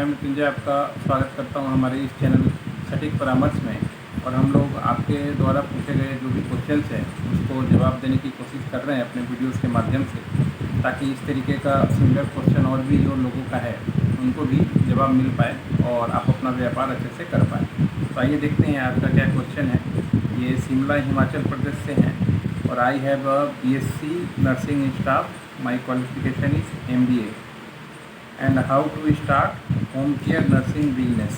मैं मृत्युंजय आपका स्वागत करता हूं हमारे इस चैनल सटीक परामर्श में। और हम लोग आपके द्वारा पूछे गए जो भी क्वेश्चंस हैं उसको जवाब देने की कोशिश कर रहे हैं अपने वीडियोस के माध्यम से, ताकि इस तरीके का सिमिलर क्वेश्चन और भी जो लोगों का है उनको भी जवाब मिल पाए और आप अपना व्यापार अच्छे से कर पाएँ। तो आइए देखते हैं आज का क्या क्वेश्चन है। ये शिमला हिमाचल प्रदेश से हैं और I have a BSc nursing staff, my qualification is MBA and how to start home care nursing business.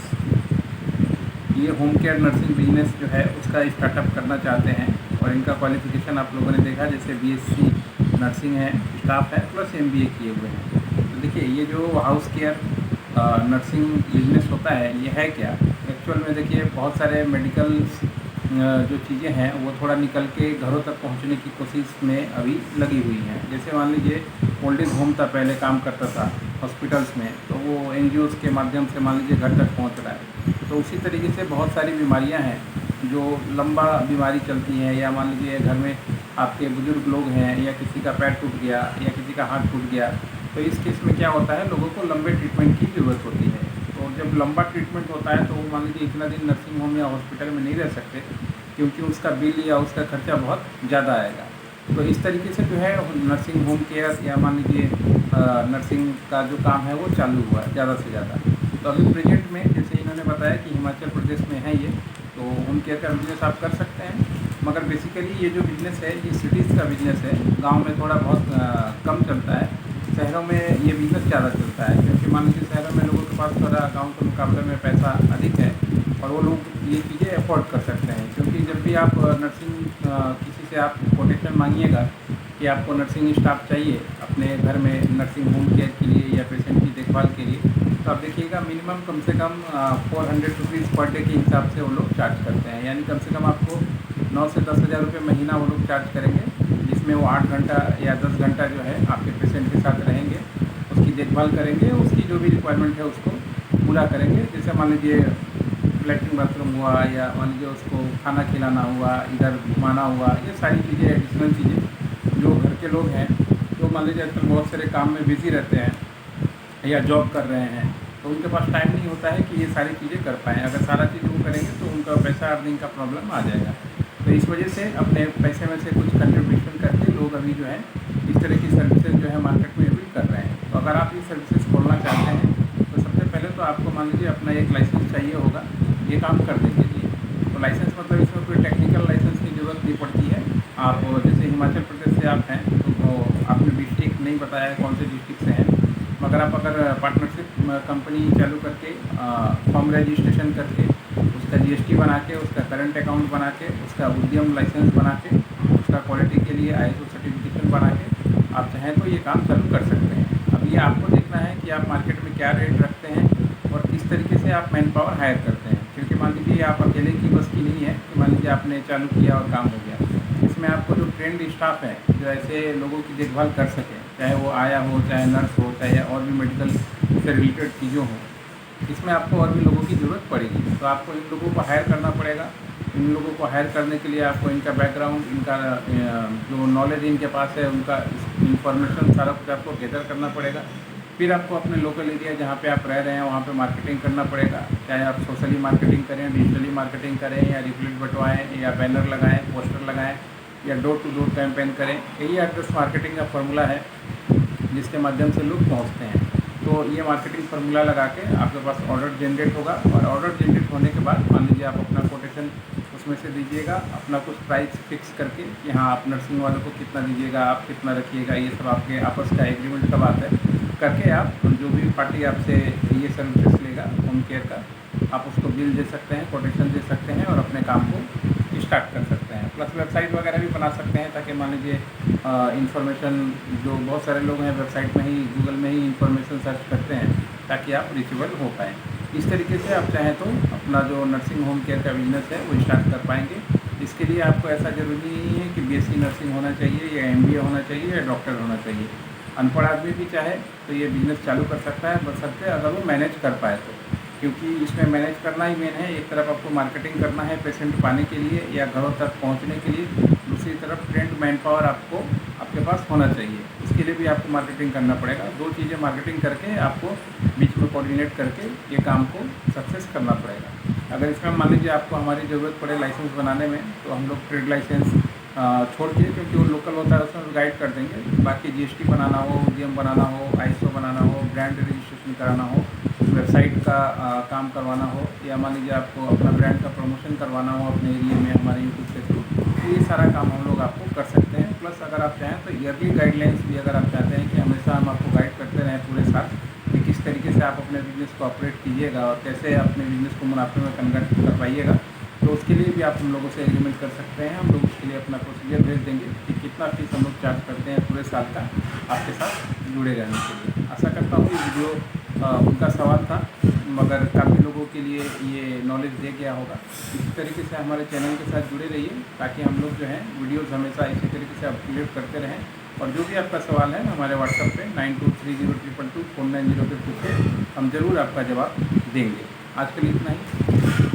ये होम केयर नर्सिंग बिजनेस जो है उसका स्टार्टअप करना चाहते हैं और इनका क्वालिफिकेशन आप लोगों ने देखा, जैसे BSc नर्सिंग है, स्टाफ है, प्लस MBA किए हुए हैं। तो देखिए ये जो हाउस केयर नर्सिंग बिजनेस होता है ये है क्या एक्चुअल में। देखिए बहुत सारे मेडिकल जो चीज़ें हैं वो थोड़ा निकल के घरों तक पहुंचने की कोशिश में अभी लगी हुई हैं। जैसे मान लीजिए ओल्ड एज होम था, पहले काम करता था हॉस्पिटल्स में, तो वो NGOs के माध्यम से मान लीजिए घर तक पहुंच रहा है। तो उसी तरीके से बहुत सारी बीमारियां हैं जो लंबा बीमारी चलती हैं, या मान लीजिए घर में आपके बुजुर्ग लोग हैं या किसी का पैर टूट गया या किसी का हाथ टूट गया, तो इस केस में क्या होता है, लोगों को लंबे ट्रीटमेंट की ज़रूरत होती है। तो जब लंबा ट्रीटमेंट होता है तो वो मान लीजिए इतना दिन नर्सिंग होम या हॉस्पिटल में नहीं रह सकते, क्योंकि उसका बिल या उसका खर्चा बहुत ज़्यादा आएगा। तो इस तरीके से जो है नर्सिंग होम केयर या मान लीजिए नर्सिंग का जो काम है वो चालू हुआ है ज़्यादा से ज़्यादा। तो अभी प्रेजेंट में जैसे इन्होंने बताया कि हिमाचल प्रदेश में है ये, तो होम केयर का बिज़नेस आप कर सकते हैं। मगर बेसिकली ये जो बिज़नेस है ये सिटीज़ का बिज़नेस है, गांव में थोड़ा बहुत कम चलता है। शहरों में ये बिज़नेस ज़्यादा चलता है, क्योंकि मान लीजिए शहरों में लोगों के पास थोड़ा गाँव के मुकाबले में पैसा अधिक है और वो लोग ये चीज़ें अफोर्ड कर सकते हैं। क्योंकि जब भी आप नर्सिंग किसी से आप कोटेशन मांगिएगा कि आपको नर्सिंग स्टाफ चाहिए अपने घर में नर्सिंग होम केयर के लिए या पेशेंट की देखभाल के लिए, तो आप देखिएगा मिनिमम कम से कम 400 रुपीज़ पर डे के हिसाब से वो लोग चार्ज करते हैं। यानी कम से कम आपको 9 से 10 हज़ार रुपये महीना वो लोग चार्ज करेंगे, जिसमें वो 8 घंटा या 10 घंटा जो है आपके पेशेंट के साथ रहेंगे, उसकी देखभाल करेंगे, उसकी जो भी रिक्वायरमेंट है उसको पूरा करेंगे। जैसे मान लीजिए लैट्रिन बाथरूम हुआ, या मान लीजिए उसको खाना खिलाना हुआ, इधर घुमाना हुआ, ये सारी चीज़ें एडिशनल चीज़ें जो घर के लोग हैं, तो मान लीजिए आजकल बहुत सारे काम में बिज़ी रहते हैं या जॉब कर रहे हैं, तो उनके पास टाइम नहीं होता है कि ये सारी चीज़ें कर पाएँ। अगर सारा चीज़ वो करेंगे तो उनका पैसा अर्निंग का प्रॉब्लम आ जाएगा। तो इस वजह से अपने पैसे में से कुछ कंट्रीब्यूशन करके लोग अभी जो है इस तरह की सर्विसेज जो है मार्केट में भी कर रहे हैं। तो अगर आप ये सर्विसेज खोलना चाहते हैं तो सबसे पहले तो आपको मान लीजिए अपना एक लाइसेंस चाहिए होगा ये काम करने के लिए। तो लाइसेंस मतलब इसमें कोई टेक्निकल लाइसेंस की ज़रूरत नहीं पड़ती है। आप जैसे हिमाचल प्रदेश से आप हैं तो आपने डिस्ट्रिक्ट नहीं बताया है कौन से डिस्ट्रिक्ट से हैं, मगर आप अगर पार्टनरशिप कंपनी चालू करके फॉर्म रजिस्ट्रेशन करके उसका GST बना के, उसका करंट अकाउंट बना के, उसका उद्यम लाइसेंस बना के, उसका क्वालिटी के लिए ISO सर्टिफिकेशन बना के आप चाहें तो ये काम चालू कर सकते हैं। अब ये आपको देखना है कि आप मार्केट में क्या रेट रखते हैं और किस तरीके से आप मैन पावर हायर करते हैं। क्योंकि मान लीजिए आप अकेले की बस की नहीं है कि मान लीजिए आपने चालू किया और काम हो गया। इसमें आपको जो ट्रेंड स्टाफ है जो ऐसे लोगों की देखभाल कर सके, चाहे वो आया हो, चाहे नर्स हो, चाहे और भी मेडिकल से रिलेटेड चीज़ों हों, इसमें आपको और भी लोगों की ज़रूरत पड़ेगी। तो आपको इन लोगों को हायर करना पड़ेगा। इन लोगों को हायर करने के लिए आपको इनका बैकग्राउंड, इनका जो नॉलेज इनके पास है, उनका इंफॉर्मेशन सारा कुछ आपको गैदर करना पड़ेगा। फिर आपको अपने लोकल एरिया जहाँ पे आप रह रहे हैं वहाँ पे मार्केटिंग करना पड़ेगा। चाहे आप सोशली मार्केटिंग करें, डिजिटली मार्केटिंग करें, या रिफ्लेट बंटवाएँ, या बैनर लगाएँ, पोस्टर लगाएँ, या डोर टू डोर कैंपेन करें। यही एड्रेस मार्केटिंग का फार्मूला है जिसके माध्यम से लोग पहुँचते हैं। तो ये मार्केटिंग फार्मूला लगा के आपके पास ऑर्डर जनरेट होगा, और ऑर्डर जनरेट होने के बाद मान लीजिए आप अपना कोटेशन उसमें से दीजिएगा, अपना कुछ प्राइस फिक्स करके कि हाँ आप नर्सिंग वालों को कितना दीजिएगा, आप कितना रखिएगा, ये सब आपके आपस का एग्रीमेंट का बात है करके आप जो भी पार्टी आपसे ये सर्विसेज लेगा होम केयर का, आप उसको बिल दे सकते हैं, कोटेशन दे सकते हैं और अपने काम को स्टार्ट कर सकते हैं। प्लस वेबसाइट वगैरह भी बना सकते हैं, ताकि मान लीजिए इन्फॉर्मेशन, जो बहुत सारे लोग हैं वेबसाइट में ही, गूगल में ही इन्फॉर्मेशन सर्च करते हैं ताकि आप रीचेबल हो पाएँ। इस तरीके से आप चाहें तो अपना जो नर्सिंग होम केयर का बिज़नेस है वो स्टार्ट कर पाएंगे। इसके लिए आपको ऐसा ज़रूरी नहीं है कि BSc नर्सिंग होना चाहिए, या MBA होना चाहिए, या डॉक्टर होना चाहिए। अनपढ़ आदमी भी चाहे तो ये बिज़नेस चालू कर सकता है, बशर्ते अगर वो मैनेज कर पाए तो। क्योंकि इसमें मैनेज करना ही मेन है। एक तरफ आपको मार्केटिंग करना है पेशेंट पाने के लिए या घरों तक पहुंचने के लिए, दूसरी तरफ ट्रेंड मैन पावर आपको आपके पास होना चाहिए। इसके लिए भी आपको मार्केटिंग करना पड़ेगा। दो चीज़ें मार्केटिंग करके आपको बीच में कोऑर्डिनेट करके ये काम को सक्सेस करना पड़ेगा। अगर इसमें मान लीजिए आपको हमारी ज़रूरत पड़े लाइसेंस बनाने में, तो हम लोग ट्रेड लाइसेंस छोड़ के, क्योंकि वो लोकल होता है उसमें गाइड कर देंगे। बाकी जीएसटी बनाना हो, डीएम बनाना हो, आईएसओ बनाना हो, ब्रांड रजिस्ट्रेशन कराना हो, वेबसाइट का काम करवाना हो, या मान लीजिए आपको अपना ब्रांड का प्रमोशन करवाना हो अपने एरिया में हमारे यूट्यूब के थ्रू, तो ये सारा काम हम लोग आपको कर सकते हैं। प्लस अगर आप चाहें तो ईयरली गाइडलाइंस भी अगर आप चाहते हैं कि हमेशा हम आपको गाइड करते रहें पूरे साल कि किस तरीके से आप अपने बिज़नेस को ऑपरेट कीजिएगा और कैसे अपने बिज़नेस को मुनाफे में कन्वर्ट कर पाइएगा, तो उसके लिए भी आप हम लोगों से एग्रीमेंट कर सकते हैं। हम लोग उसके लिए अपना प्रोसीजर भेज देंगे कि कितना फीस हम लोग चार्ज करते हैं पूरे साल का आपके साथ जुड़े रहने के लिए। आशा करता हूँ कि वीडियो उनका सवाल था, मगर काफ़ी लोगों के लिए ये नॉलेज दे गया होगा। इसी तरीके से हमारे चैनल के साथ जुड़े रहिए ताकि हम लोग जो है वीडियोज़ हमेशा इसी तरीके से अपलोड करते रहें। और जो भी आपका सवाल है हमारे व्हाट्सएप पे 92302249 पे पूछे, हम ज़रूर आपका जवाब देंगे। आज के लिए इतना ही।